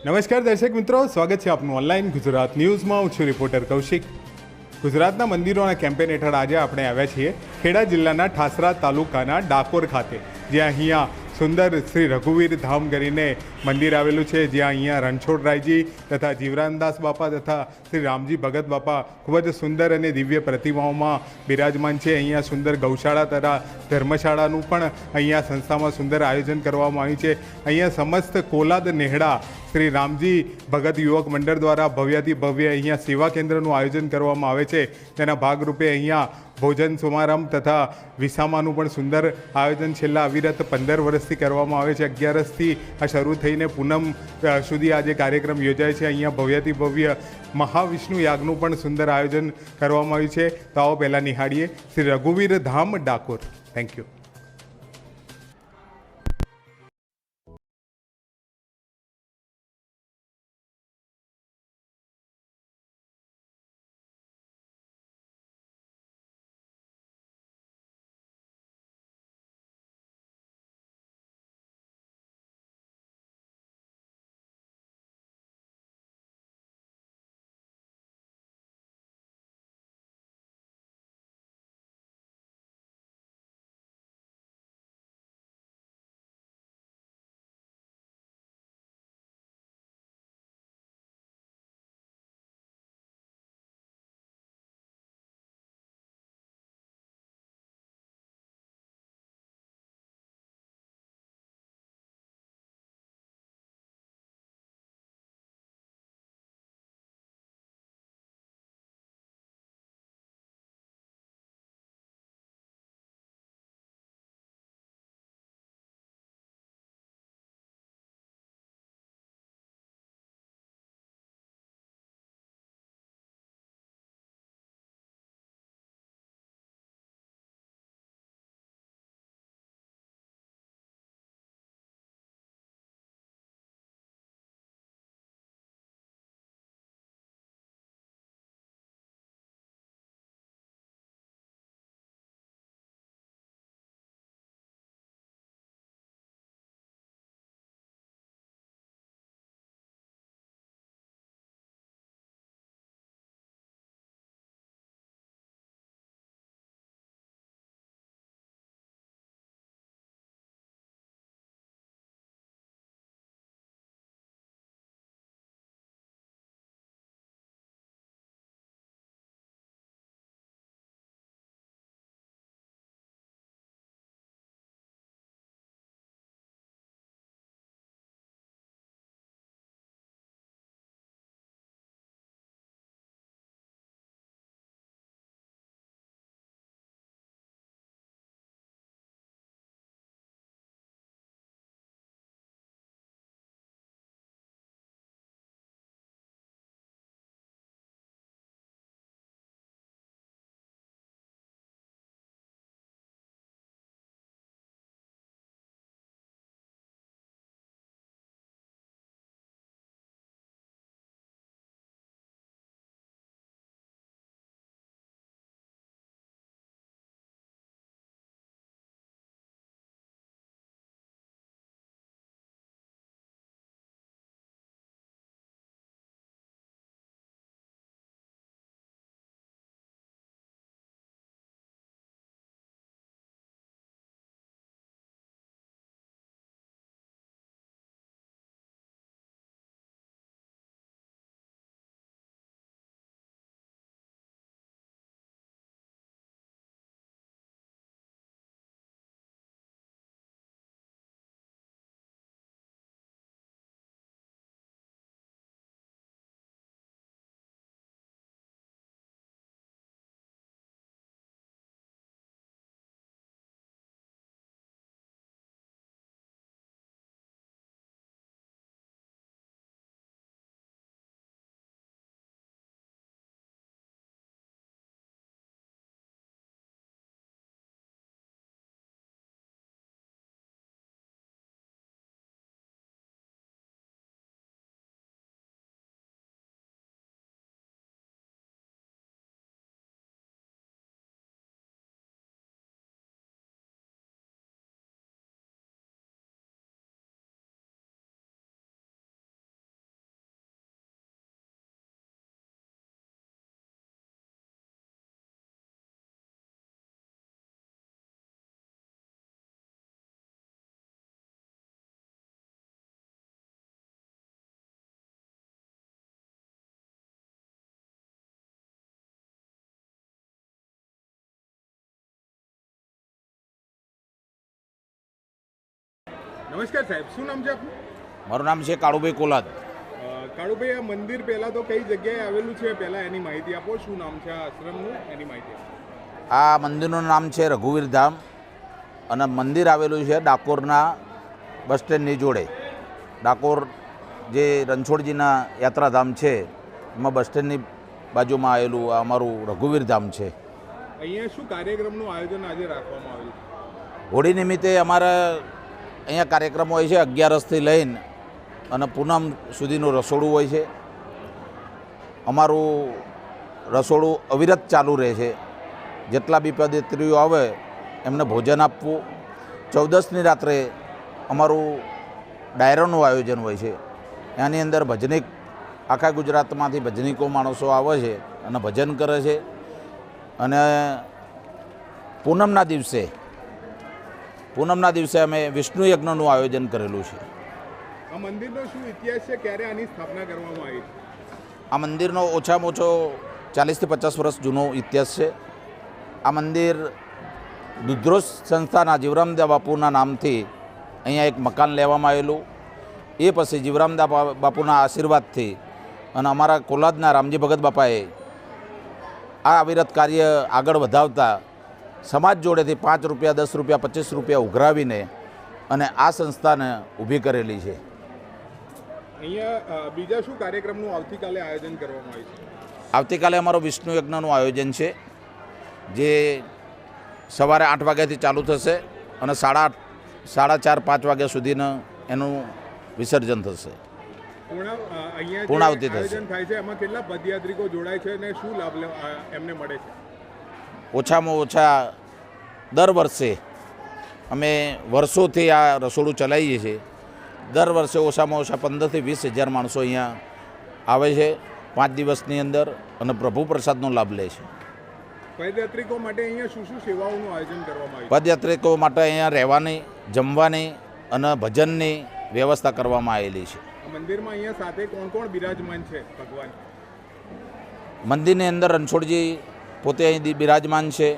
નમસ્કાર દર્શક મિત્રો, સ્વાગત છે આપનું ઓનલાઈન ગુજરાત ન્યૂઝમાં. હું છું રિપોર્ટર કૌશિક. ગુજરાતના મંદિરોના કેમ્પેન હેઠળ આજે આપણે આવ્યા છીએ ખેડા જિલ્લાના ઠાસરા તાલુકાના ડાકોર ખાતે, જ્યાં અહીંયા સુંદર શ્રી રઘુવીર ધામ કરીને મંદિર આવેલું છે, જ્યાં અહીંયા રણછોડરાયજી તથા જીવરામદાસ બાપા તથા શ્રી રામજી ભગત બાપા ખૂબ જ સુંદર અને દિવ્ય પ્રતિમાઓમાં બિરાજમાન છે. અહીંયા સુંદર ગૌશાળા તથા ધર્મશાળાનું પણ અહીંયા સંસ્થામાં સુંદર આયોજન કરવામાં આવ્યું છે. અહીંયા સમસ્ત કોલાદ નેહડા શ્રી રામજી ભગત યુવક મંડળ દ્વારા ભવ્યાથી ભવ્ય અહીંયા સેવા કેન્દ્રનું આયોજન કરવામાં આવે છે. તેના ભાગરૂપે અહીંયા ભોજન સમારંભ તથા વિસામાનું પણ સુંદર આયોજન છેલ્લા અવિરત 15 વર્ષથી કરવામાં આવે છે. 11થી આ શરૂ થઈને પૂનમ સુધી આજે કાર્યક્રમ યોજાય છે. અહીંયા ભવ્યાથી ભવ્ય મહાવિષ્ણુ યાગનું પણ સુંદર આયોજન કરવામાં આવ્યું છે. તો આવો પહેલાં નિહાળીએ શ્રી રઘુવીર ધામ ડાકોર. Thank you. નમસ્કાર સાહેબ, શું નામ છે આપનું? મારું નામ છે કાળુભાઈ કોલાદ. કાળુભાઈ, આ મંદિર પહેલાં તો કઈ જગ્યાએ આવેલું છે, પહેલાં એની માહિતી આપો. શું નામ છે આ આશ્રમનું, એની માહિતી આપો. આ મંદિરનું નામ છે રઘુવીર ધામ અને મંદિર આવેલું છે ડાકોરના બસ સ્ટેન્ડની જોડે. ડાકોર જે રણછોડજીના યાત્રાધામ છે એમાં બસ સ્ટેન્ડની બાજુમાં આવેલું આ અમારું રઘુવીર ધામ છે. અહીંયા શું કાર્યક્રમનું આયોજન આજે રાખવામાં આવેલું છે? હોળી નિમિત્તે અમારે અહીંયા કાર્યક્રમ હોય છે 11થી લઈને અને પૂનમ સુધીનું રસોડું હોય છે. અમારું રસોડું અવિરત ચાલુ રહે છે. જેટલા બી પદયાત્રીઓ આવે એમને ભોજન આપવું. 14ની રાત્રે અમારું ડાયરાનું આયોજન હોય છે. એની અંદર ભજનિક આખા ગુજરાતમાંથી ભજનિકો માણસો આવે છે અને ભજન કરે છે. અને પૂનમના દિવસે અમે વિષ્ણુ યજ્ઞનું આયોજન કરેલું છે. આ મંદિરનો શું ઇતિહાસ છે? ક્યારે આની સ્થાપના કરવામાં આવી? આ મંદિરનો ઓછામાં ઓછો 40 થી 50 વર્ષ જૂનો ઇતિહાસ છે. આ મંદિર દુધ્રોજ સંસ્થાના જીવરામદાસ બાપુના નામથી અહીંયા એક મકાન લેવામાં આવેલું. એ પછી જીવરામદાસ બાપુના આશીર્વાદથી અને અમારા કોલાદના રામજી ભગત બાપાએ આ અવિરત કાર્ય આગળ વધાવતા સમાજ જોડેથી 5 રૂપિયા, 10 રૂપિયા, 25 રૂપિયા ઉઘરાવીને અને આ સંસ્થાને ઊભી કરેલી છે. અહીંયા બીજા શું કાર્યક્રમનું આવતીકાલે આયોજન કરવામાં આવ્યું છે? આવતીકાલે અમારો વિષ્ણુ યજ્ઞનું આયોજન છે, જે સવારે 8 વાગ્યાથી ચાલુ થશે અને 4:30, 5 વાગ્યા સુધીનું એનું વિસર્જન થશે. પૂર્ણાવતિ થશે. આયોજન થાય છે, એમાં કેટલા પદયાત્રિકો જોડાય છે અને શું લાભ એમને મળે છે? ઓછામાં ઓછા દર વર્ષે અમે વર્ષોથી આ રસોડું ચલાવીએ છીએ. દર વર્ષે ઓછામાં ઓછા 15 થી 20 હજાર માણસો અહીંયા આવે છે 5 દિવસની અંદર અને પ્રભુ પ્રસાદનો લાભ લે છે. પદયાત્રિકો માટે અહીંયા શું શું સેવાઓનું આયોજન કરવામાં આવ્યું? પદયાત્રિકો માટે અહીંયા રહેવાની, જમવાની અને ભજનની વ્યવસ્થા કરવામાં આવેલી છે. મંદિરમાં અહીંયા સાથે કોણ કોણ બિરાજમાન છે ભગવાન? મંદિરની અંદર રણછોડજી પોતે અહીં બિરાજમાન છે.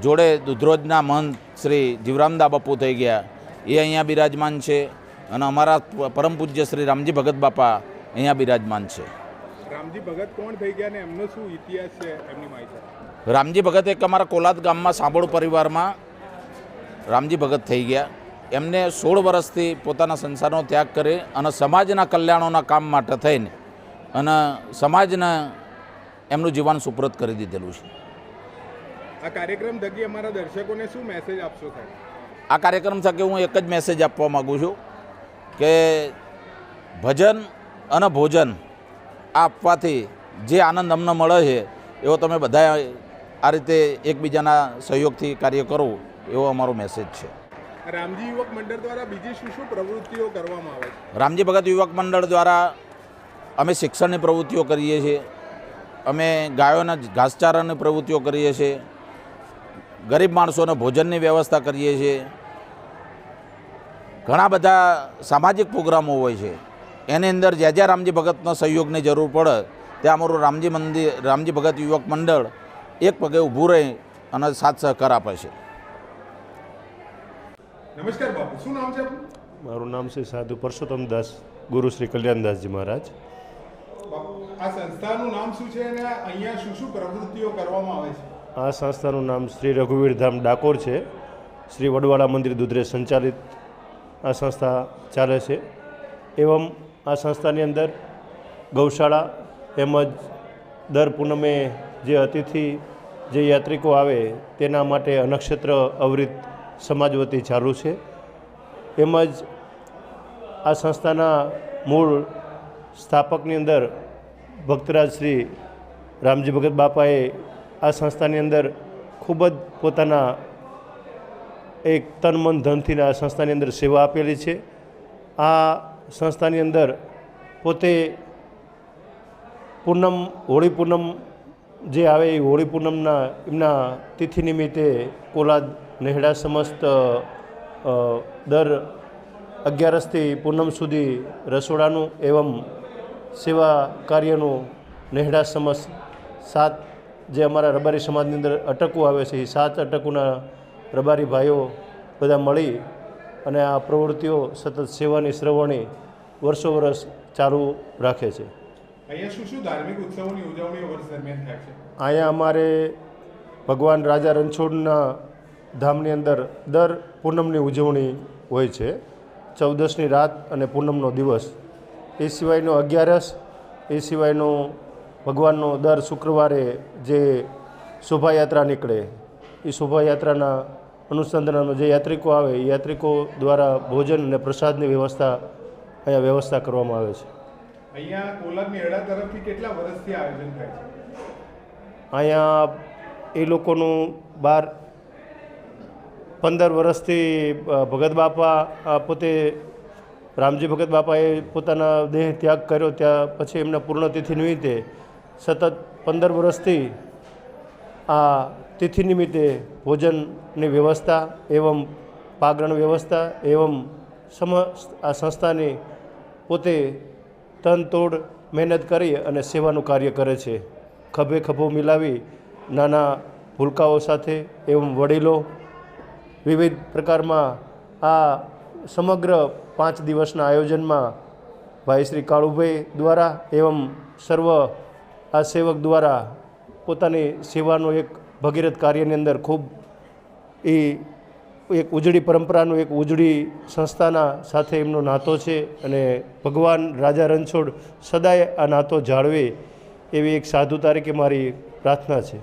જોડે દુધ્રોજના મહંત શ્રી જીવરામદાસ બાપુ થઈ ગયા, એ અહીંયા બિરાજમાન છે. અને અમારા પરમ પૂજ્ય શ્રી રામજી ભગત બાપા અહીંયા બિરાજમાન છે. રામજી ભગત કોણ થઈ ગયા ને એમનો શું ઇતિહાસ છે, એમની માહિતી? રામજી ભગત એક અમારા કોલાદ ગામમાં સાંભળ પરિવારમાં રામજી ભગત થઈ ગયા. એમને 16 વર્ષથી પોતાના સંસારનો ત્યાગ કરી અને સમાજના કલ્યાણોના કામ માટે થઈને અને સમાજને એમનું જીવન સુપ્રત કરી દીધેલું છે. આ કાર્યક્રમ થકી અમારા દર્શકોને શું મેસેજ આપશો સાહેબ? આ કાર્યક્રમ થકી હું એક જ મેસેજ આપવા માગું છું કે ભજન અને ભોજન આપવાથી જે આનંદ અમને મળે છે એવો તમે બધા આ રીતે એકબીજાના સહયોગથી કાર્ય કરો, એવો અમારો મેસેજ છે. રામજી યુવક મંડળ દ્વારા બીજી શું શું પ્રવૃત્તિઓ કરવામાં આવે છે? રામજી ભગત યુવક મંડળ દ્વારા અમે શિક્ષણની પ્રવૃત્તિઓ કરીએ છીએ. અમે ગાયોના ઘાસચારાની પ્રવૃત્તિઓ કરીએ છીએ. ગરીબ માણસોને ભોજનની વ્યવસ્થા કરીએ છીએ. ઘણા બધા સામાજિક પ્રોગ્રામો હોય છે. એની અંદર જ્યાં રામજી ભગતનો સહયોગની જરૂર પડે ત્યાં અમારું રામજી ભગત યુવક મંડળ એક પગે ઊભું રહી અને સાથ સહકાર આપે છે. નમસ્કાર બાપુ, શું નામ છે આપનું? મારું નામ છે સાધુ પરસોત્તમ દાસ, ગુરુ શ્રી કલ્યાણદાસજી મહારાજ. બાપુ, આ સંસ્થાનું નામ શું છે અને અહીંયા શું શું પ્રવૃત્તિઓ કરવામાં આવે છે? આ સંસ્થાનું નામ શ્રી રઘુવીર ધામ ડાકોર છે. શ્રી વડવાળા મંદિર દુધરેજ સંચાલિત આ સંસ્થા ચાલે છે. એવમ આ સંસ્થાની અંદર ગૌશાળા તેમજ દર પૂનમે જે અતિથિ જે યાત્રિકો આવે તેના માટે અન્નક્ષેત્ર અવરિત સમાજ વતી ચાલુ છે. તેમજ આ સંસ્થાના મૂળ સ્થાપકની અંદર ભક્તરાજ શ્રી રામજી ભગત બાપાએ આ સંસ્થાની અંદર ખૂબ જ પોતાના એક તન મન ધનથી આ સંસ્થાની અંદર સેવા આપેલી છે. આ સંસ્થાની અંદર પોતે હોળી પૂનમ જે આવે એ હોળી પૂનમના એમના તિથિ નિમિત્તે કોલાદ નેહડા સમસ્ત દર 11થી પૂનમ સુધી રસોડાનું એવં સેવા કાર્યનું નેહડા સમસ્ત 7 જે અમારા રબારી સમાજની અંદર અટકો આવે છે, એ 7 અટકોના રબારી ભાઈઓ બધા મળી અને આ પ્રવૃત્તિઓ સતત સેવાની શ્રવણી વર્ષો વર્ષ ચાલુ રાખે છે. અહીંયા શું શું ધાર્મિક ઉત્સવોની ઉજવણીઓ વર્ષ દરમિયાન થાય છે? અહીંયા અમારે ભગવાન રાજા રણછોડના ધામની અંદર દર પૂનમની ઉજવણી હોય છે, 14ની રાત અને પૂનમનો દિવસ. એ સિવાયનો 11, એ સિવાયનો ભગવાનનો દર શુક્રવારે જે શોભાયાત્રા નીકળે, એ શોભાયાત્રાના અનુસંધાનમાં જે યાત્રિકો આવે એ યાત્રિકો દ્વારા ભોજન અને પ્રસાદની વ્યવસ્થા કરવામાં આવે છે. અહીંયા કોલારની એડા તરફથી કેટલા વર્ષથી આયોજન થાય છે? અહીંયા એ લોકોનું 15 વર્ષથી ભગત બાપા પોતે રામજી ભગત બાપાએ પોતાના દેહ ત્યાગ કર્યો ત્યાં પછી એમના પૂર્ણતિથિ નિમિત્તે સતત 15 વર્ષથી આ તિથિ નિમિત્તે ભોજનની વ્યવસ્થા એવં પાગરણ વ્યવસ્થા એવં આ સંસ્થાની પોતે તનતોડ મહેનત કરી અને સેવાનું કાર્ય કરે છે. ખભે ખભો મિલાવી નાના ભૂલકાઓ સાથે એવં વડીલો વિવિધ પ્રકારમાં આ સમગ્ર 5 દિવસના આયોજનમાં ભાઈ શ્રી કાળુભાઈ દ્વારા એવં સર્વ આ સેવક દ્વારા પોતાની સેવાનું એક ભગીરથ કાર્યની અંદર ખૂબ એક ઉજળી પરંપરાનું એક ઉજળી સંસ્થાના સાથે એમનો નાતો છે અને ભગવાન રાજા રણછોડ સદાય આ નાતો જાળવે એવી એક સાધુ તરીકે મારી પ્રાર્થના છે.